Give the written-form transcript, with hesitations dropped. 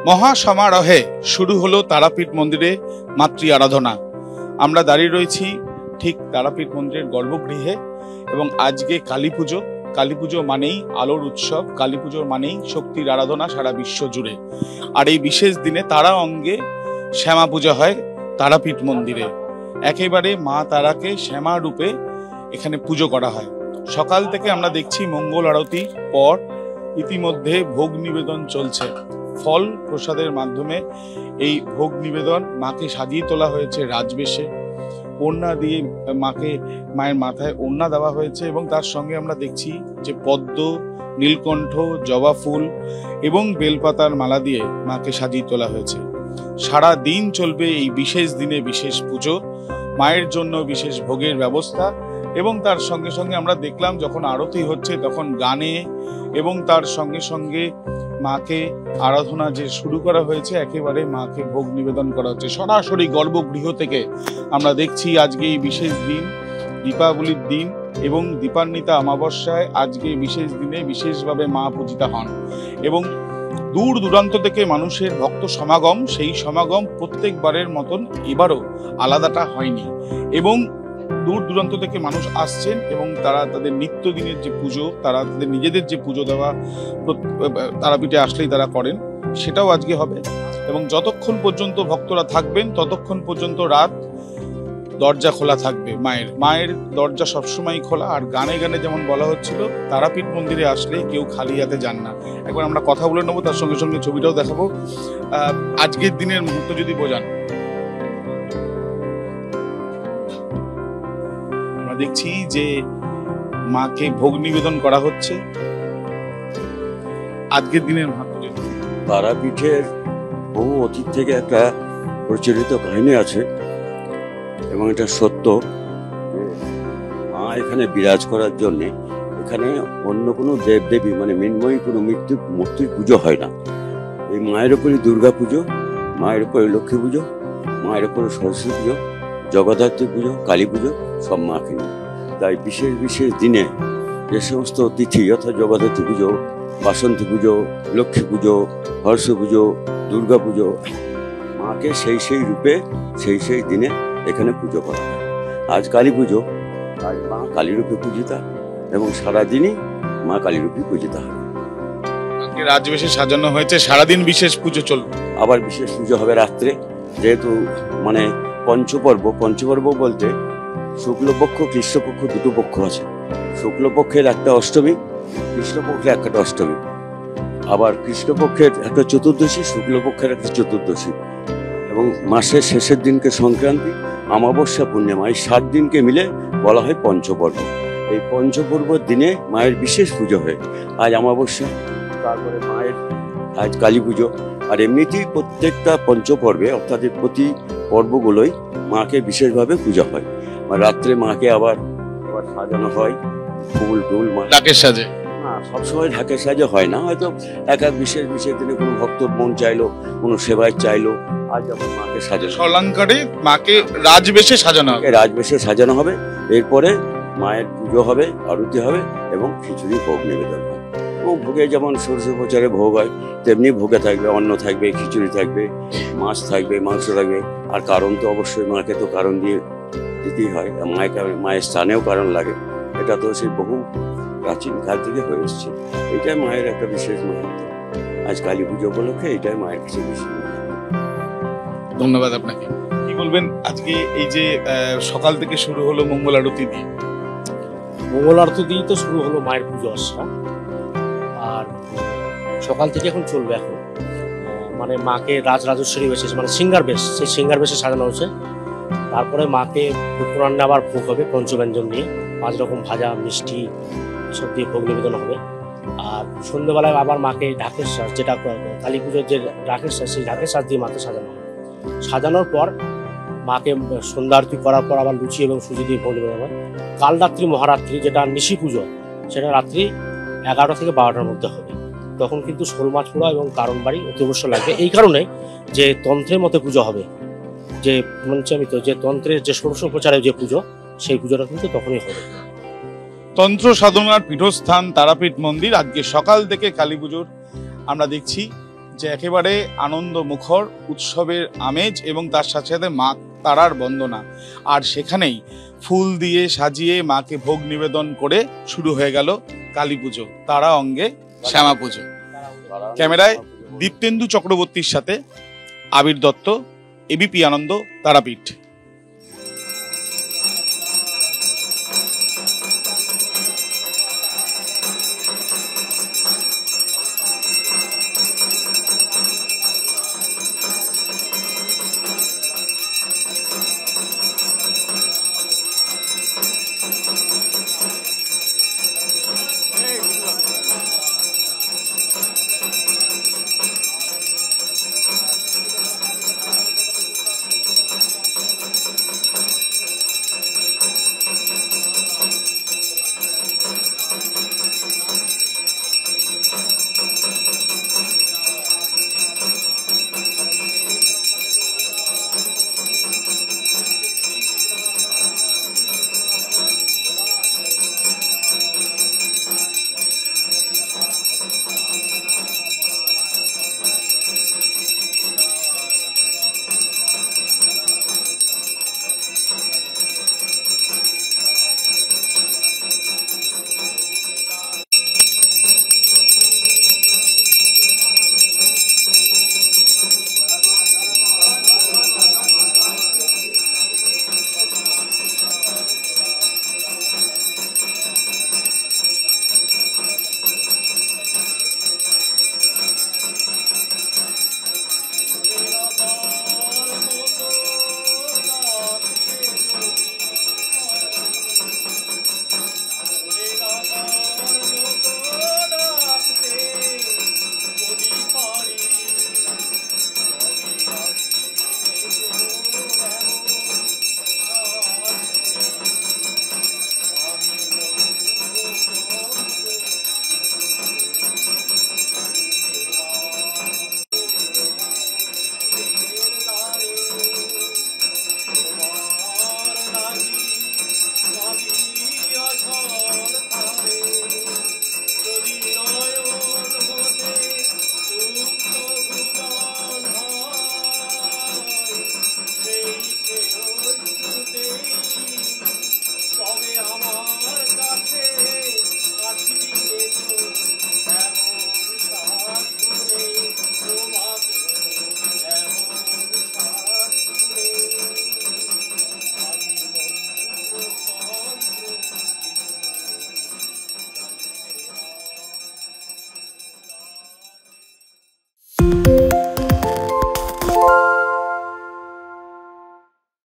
মহা সমারোহে শুরু হলো তারাপীঠ মন্দিরে মাতৃ আরাধনা। আমরা দাঁড়িয়ে রয়েছি ঠিক তারাপীঠ মন্দিরের গর্ভগৃহে এবং আজকে কালী পুজো। কালী পুজো মানেই আলোর উৎসব, কালী পুজো মানেই শক্তির আরাধনা সারা বিশ্ব জুড়ে। আর এই বিশেষ দিনে তারা অঙ্গে শ্যামা পূজা হয় তারাপীঠ মন্দিরে। একেবারে মা তারাকে শ্যামা রূপে এখানে পুজো করা হয়। সকাল থেকে আমরা দেখছি মঙ্গল আরতির পর ইতিমধ্যে ভোগ নিবেদন চলছে। ফল প্রসাদের মাধ্যমে এই ভোগ নিবেদন মাকে সাজিয়ে তোলা হয়েছে রাজবেশে। ওড়না দিয়ে মায়ের মাথায় ওড়না দেওয়া হয়েছে এবং তার সঙ্গে আমরা দেখছি যে পদ্ম, নীলকণ্ঠ, জবা ফুল এবং বেলপাতার মালা দিয়ে মাকে সাজিয়ে তোলা হয়েছে। সারা দিন চলবে এই বিশেষ দিনে বিশেষ পুজো, মায়ের জন্য বিশেষ ভোগের ব্যবস্থা এবং তার সঙ্গে সঙ্গে আমরা দেখলাম যখন আরতি হচ্ছে তখন গানে এবং তার সঙ্গে সঙ্গে মাকে আরাধনা যে শুরু করা হয়েছে, একেবারে মাকে ভোগ নিবেদন করা হচ্ছে সরাসরি গর্ভগৃহ থেকে। আমরা দেখছি আজকে এই বিশেষ দিন, দীপাবলির দিন এবং দীপান্বিতা অমাবস্যায় আজকে বিশেষ দিনে বিশেষভাবে মা পূজিতা হন এবং দূর দূরান্ত থেকে মানুষের ভক্ত সমাগম। সেই সমাগম প্রত্যেকবারের মতন এবারও আলাদাটা হয়নি এবং দূর দূরান্ত থেকে মানুষ আসছেন এবং তারা তাদের নিত্যদিনের যে পুজো, তারা তাদের নিজেদের যে পুজো দেওয়া তারাপীঠে আসলেই তারা করেন, সেটাও আজকে হবে এবং যতক্ষণ পর্যন্ত ভক্তরা থাকবেন ততক্ষণ পর্যন্ত রাত দরজা খোলা থাকবে। মায়ের দরজা সবসময় খোলা। আর গানে গানে যেমন বলা হচ্ছিল, তারাপীঠ মন্দিরে আসলে কেউ খালি হাতে যান না। একবার আমরা কথা বলে নেবো, তার সঙ্গে সঙ্গে ছবিটাও দেখাবো। আজকের দিনের মুহূর্ত যদি বোঝান, আমরা দেখছি যে মাকে ভোগ নিবেদন করা হচ্ছে। আজকের দিনের মুহূর্ত তারাপীঠের বহু অতীত থেকে একটা প্রচলিত কাহিনী আছে এবং এটা সত্য যে মা এখানে বিরাজ করার জন্যে এখানে অন্য কোনো দেবদেবী মানে মৃন্ময়ী কোনো মূর্তির পুজো হয় না। এই মায়ের ওপরই দুর্গা পুজো, মায়ের ওপরে লক্ষ্মী পুজো, মায়ের ওপরে সরস্বতী পুজো, জগদ্ধাত্রী পুজো, কালী পুজো সব মাকে নিয়ে। তাই বিশেষ বিশেষ দিনে যে সমস্ত তিথি অর্থাৎ জগদ্ধাত্রী পুজো, বাসন্তী পুজো, লক্ষ্মী পুজো, হর্ষ পুজো, দুর্গা পুজো, মাকে সেই রূপে সেই দিনে এখানে পুজো করা হয়। আজ কালী পুজো, আজ মা কালী রূপে পূজিতা এবং সারাদিনই মা কালী রূপে পূজিতা হয়। রাজবেশে সাজানো হয়েছে, সারাদিন বিশেষ পুজো চলবে। আবার বিশেষ পুজো হবে রাত্রে, যেহেতু মানে পঞ্চপর্ব বলতে শুক্লপক্ষ কৃষ্ণপক্ষ দুটো পক্ষ আছে। শুক্লপক্ষের একটা অষ্টমী, কৃষ্ণপক্ষের একটা অষ্টমী, আবার কৃষ্ণপক্ষের একটা চতুর্দশী, শুক্লপক্ষের একটা চতুর্দশী এবং মাসের শেষের দিনকে সংক্রান্তি, অমাবস্যা, পূর্ণিমা, এই 7 দিনকে মিলে বলা হয় পঞ্চপর্ব। এই পঞ্চপর্বর দিনে মায়ের বিশেষ পুজো হয়। আজ অমাবস্যা, তারপরে মায়ের আজ কালী পুজো। আর এমনিতেই প্রত্যেকটা পঞ্চপর্বে অর্থাৎ প্রতি পর্বগুলোই মাকে বিশেষভাবে পূজা হয়। আর রাত্রে মাকে আবার সাজানো হয়, ফুল টুল ঢাকের সাজে। না, সবসময় ঢাকের সাজে হয় না, হয়তো এক বিশেষ দিনে কোনো ভক্তর মন চাইলো, কোনো সেবায় চাইলো, আজ যখন মাকে সাজানো অলঙ্কারে মাকে রাজবেশে সাজানো হবে। রাজবেশে সাজানো হবে। এরপরে মায়ের পুজো হবে, আরতি হবে এবং খিচুড়ি ভোগ নিবেদন হবে। এবং ভোগে যেমন সরষে প্রচারে ভোগ হয়, তেমনি ভোগে থাকবে অন্ন থাকবে, খিচুড়ি থাকবে, মাছ থাকবে, মাংস থাকবে। আর কারণ তো অবশ্যই মাকে তো কারণ দিয়ে দিতেই হয়, মায়ের স্থানেও কারণ লাগে। এটা তো সেই বহু প্রাচীন কাল থেকে হয়ে এসছে। এটাই মায়ের একটা বিশেষ মাহাত্ম্য। আজ কালী পুজো উপলক্ষে এটাই মায়ের কাছে বিশেষ। ধন্যবাদ আপনাকে। কি বলবেন আজকে এই যে সকাল থেকে শুরু হলো মঙ্গল আরতি দিয়ে? মঙ্গল আরতি দিয়েই তো শুরু হলো মায়ের পুজো আসা। আর সকাল থেকে এখন চলবে। এখন মানে মাকে রাজরাজেশ্বরী বেশে মানে সিঙ্গার বেশ, সেই সিঙ্গার বেশে সাজানো হচ্ছে। তারপরে মাকে দুপুরান্নে আবার ভোগ হবে পঞ্চব্যঞ্জন দিয়ে, 5 রকম ভাজা মিষ্টি এসব দিয়ে ভোগ নিবেদন হবে। আর সন্ধ্যেবেলায় আবার মাকে ঢাকের সাজ, যেটা কালী পুজোর যে ঢাকের সাজ, সেই ঢাকের সাজ দিয়ে মাকে সাজানো হবে। সাজানোর পর মাকে সন্ধ্যা আরতি করার পর আবার লুচি এবং সুজি দিয়ে ভোগ নিবেদন হবে। কাল রাত্রি মহারাত্রি, যেটা নিশি পুজো, সেটা রাত্রি 11টা থেকে 12টার মধ্যে হবে। তখন কিন্তু শোল মাছ পোড়া এবং কারণ বাড়ি অতি অবশ্য লাগবে। এই কারণে যে তন্ত্রের মতে পুজো হবে, যে পঞ্চামিত যে তন্ত্রের যে ষোড়শ প্রচারের যে পুজো, সেই পুজোটা কিন্তু তখনই হবে। তন্ত্র সাধনার পীঠস্থান তারাপীঠ মন্দির। আজকে সকাল থেকে কালী পুজোর আমরা দেখছি যে একেবারে আনন্দ মুখর উৎসবের আমেজ এবং তার সাথে সাথে মা তারার বন্দনা। আর সেখানেই ফুল দিয়ে সাজিয়ে মাকে ভোগ নিবেদন করে শুরু হয়ে গেল কালী পুজো, তারা অঙ্গে শ্যামা পুজো। ক্যামেরায় দীপ্তেন্দু চক্রবর্তীর সাথে আবির দত্ত, এবিপি আনন্দ, তারাপীঠ।